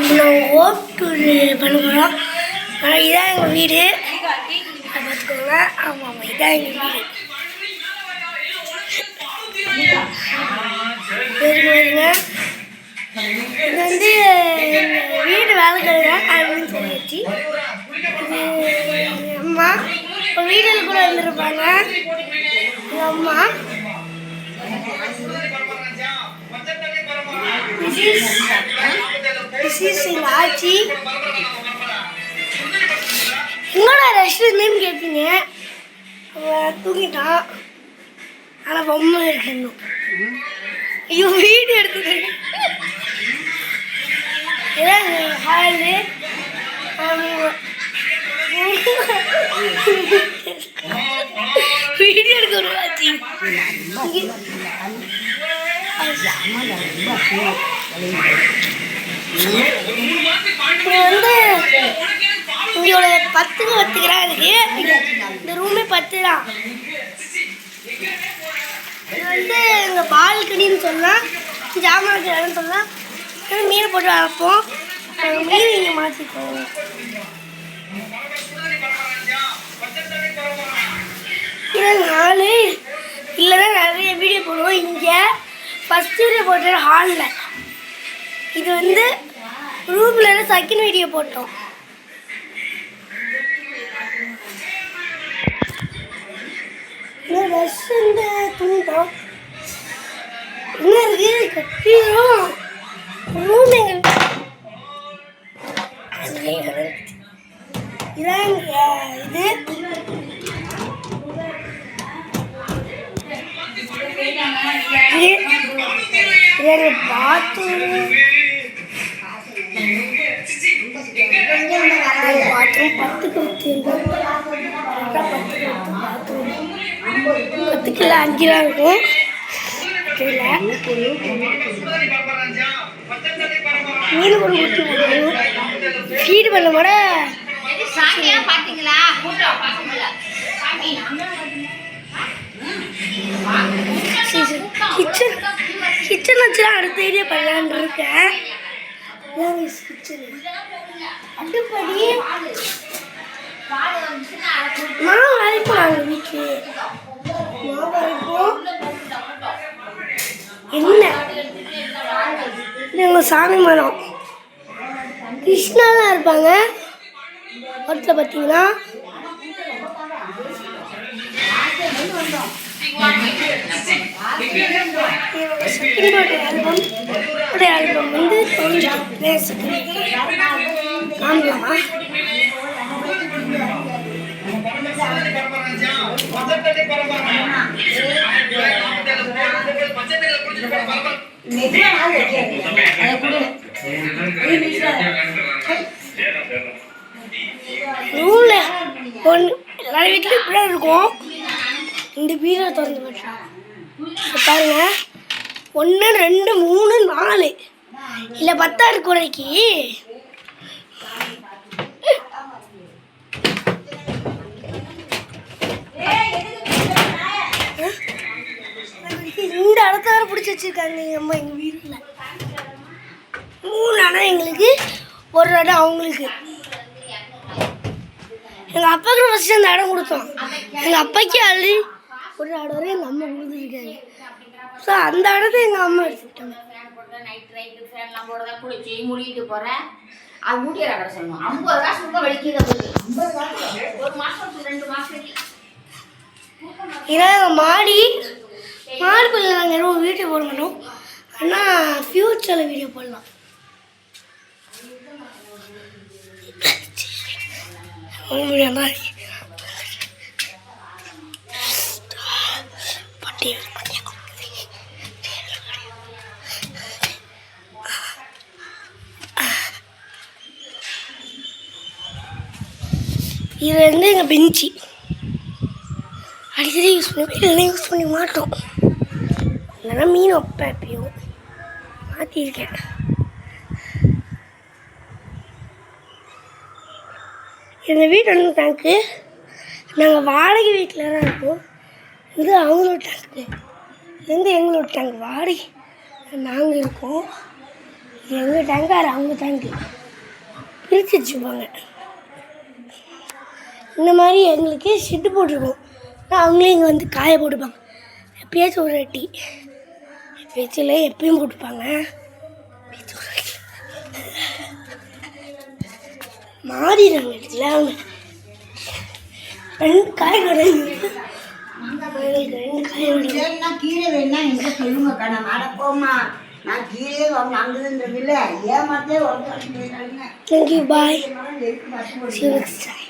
நான் home tour பண்ண போகிறோம். ஆனால் இதான் எங்கள் வீடு பார்த்துக்கோங்க. ஆமாம், இதான் எங்கள் வீடு. வருங்க, இது வந்து எங்கள் வீடு வேலைக்காரங்க அப்படின்னு சொல்லிடுச்சு. இது அம்மா இப்போ வீட்டில் கூட வந்துருப்பாங்க. எங்கள் அம்மா எங்கள் ஆச்சி. என்னோட ரெஸ்டாரண்ட் கேட்பீங்க. அவன் தூங்கிட்டான். ஆனால் பொம்மை இருக்கு இன்னும். ஐயோ, வீடு எடுத்துட்டு ஹாலு வீடியோ எடுக்க ஒரு ஆச்சி. வந்து இங்கோட 10 கிராம் இருக்கு. இந்த ரூமே 10 தான். இது வந்து எங்கள் பால்கனின்னு சொல்லலாம், ஜாமான் கிடன்னு சொல்லலாம். மீனை போட்டு வளர்ப்போம். மீன் இங்கே மாற்றிக்குவோம். இது 4 இல்லைன்னா நிறைய வீடியோ போடுவோம். இங்கே ஃபஸ்ட் வீடியோ போட்டோம் ஹாலில். இது வந்து ரூமில் செகண்ட் வீடியோ போட்டோம். ட்ரெஸ் வந்து துணிட்டோம். என்ன இருக்குது கட்டிடும் ரூம். எங்கள் இதான் இது எங்கள் பாத்ரூம். பாத்ரூம் 10 கிலோ 5 கிலோ இருக்கும். மீன் கொண்டு ஊற்றி போடணும். ஃபீடு பண்ண கூட கிச்சன் வச்சுலாம் அடுத்த ஏரியா பண்ணலான் இருக்கேன். அடுப்படி மாவு அரைப்போம். நாங்கள் வீட்டில் மாவு அரைப்போம். என்ன எங்கள் சாமி மரம் கிருஷ்ணாலாம் இருப்பாங்க. ஒருத்தர் பார்த்தீங்கன்னா ஆல்பம் வந்து ஆமாம்மா. ரூம்ல எல்லாரும் வீட்லையும் இப்படிதான் இருக்கும். இந்த பீரோ திறந்து போட்டோம் பாருங்க. 1 2 3 4 இல்லை 10 குறைக்கு இந்த இடத்த வேறு பிடிச்சி வச்சுருக்காங்க எங்கள் அம்மா. எங்கள் வீட்டில் 3 இடம் எங்களுக்கு, 1 இடம் அவங்களுக்கு. எங்கள் அப்பாவுக்கு ஃபஸ்ட்டு அந்த இடம் கொடுத்தோம். எங்கள் அப்பாவுக்கு ஆல்ரெடி ஒரு இடம் வரை எங்கள் அம்மா கொடுத்துருக்காங்க. ஸோ அந்த இடத்த எங்கள் அம்மா எடுத்துக்கிட்டாங்க. ஏன்னா மாடி மாடிக்குள்ள நாங்கள் எதுவும் வீடியோ போட மாட்டோம். ஆனால் ஃப்யூச்சரில் வீடியோ போடலாம். இது வந்து எங்கள் பெஞ்சு அடிக்கடி யூஸ் பண்ணுவோம். இல்லைன்னா யூஸ் பண்ணி மாட்டோம். இல்லைன்னா மீன் வைப்பேன். எப்பயும் மாற்றிருக்கேன். எங்கள் வீடு வந்து டேங்க்கு. நாங்கள் வாடகை வீட்டில் தான் இருக்கோம். இது அவங்களோட டேங்க்கு, இது வந்து எங்களோட டேங்க். வாடகை நாங்கள் இருக்கோம். எங்கள் டேங்கு அது அவங்க டேங்கு பிரித்து வச்சுப்பாங்க. இந்த மாதிரி எங்களுக்கு ஷெட்டு போட்டிருக்கோம். அவங்களே இங்கே வந்து காய போட்டுப்பாங்க. எப்பயாச்சும் ஒரு வாட்டி, எப்பயாச்சும் எப்பயும் போட்டுப்பாங்க. மாறிடுறாங்க இடத்துல அவங்க 2 காய் கிடையாது. 2 காய் கீழே வேணா எங்க சொல்லுங்கக்கா, நான் நடப்போமா, நான் கீழே அங்குதுன்றதில்ல ஏமாத்தே Thank you, bye. See you next time.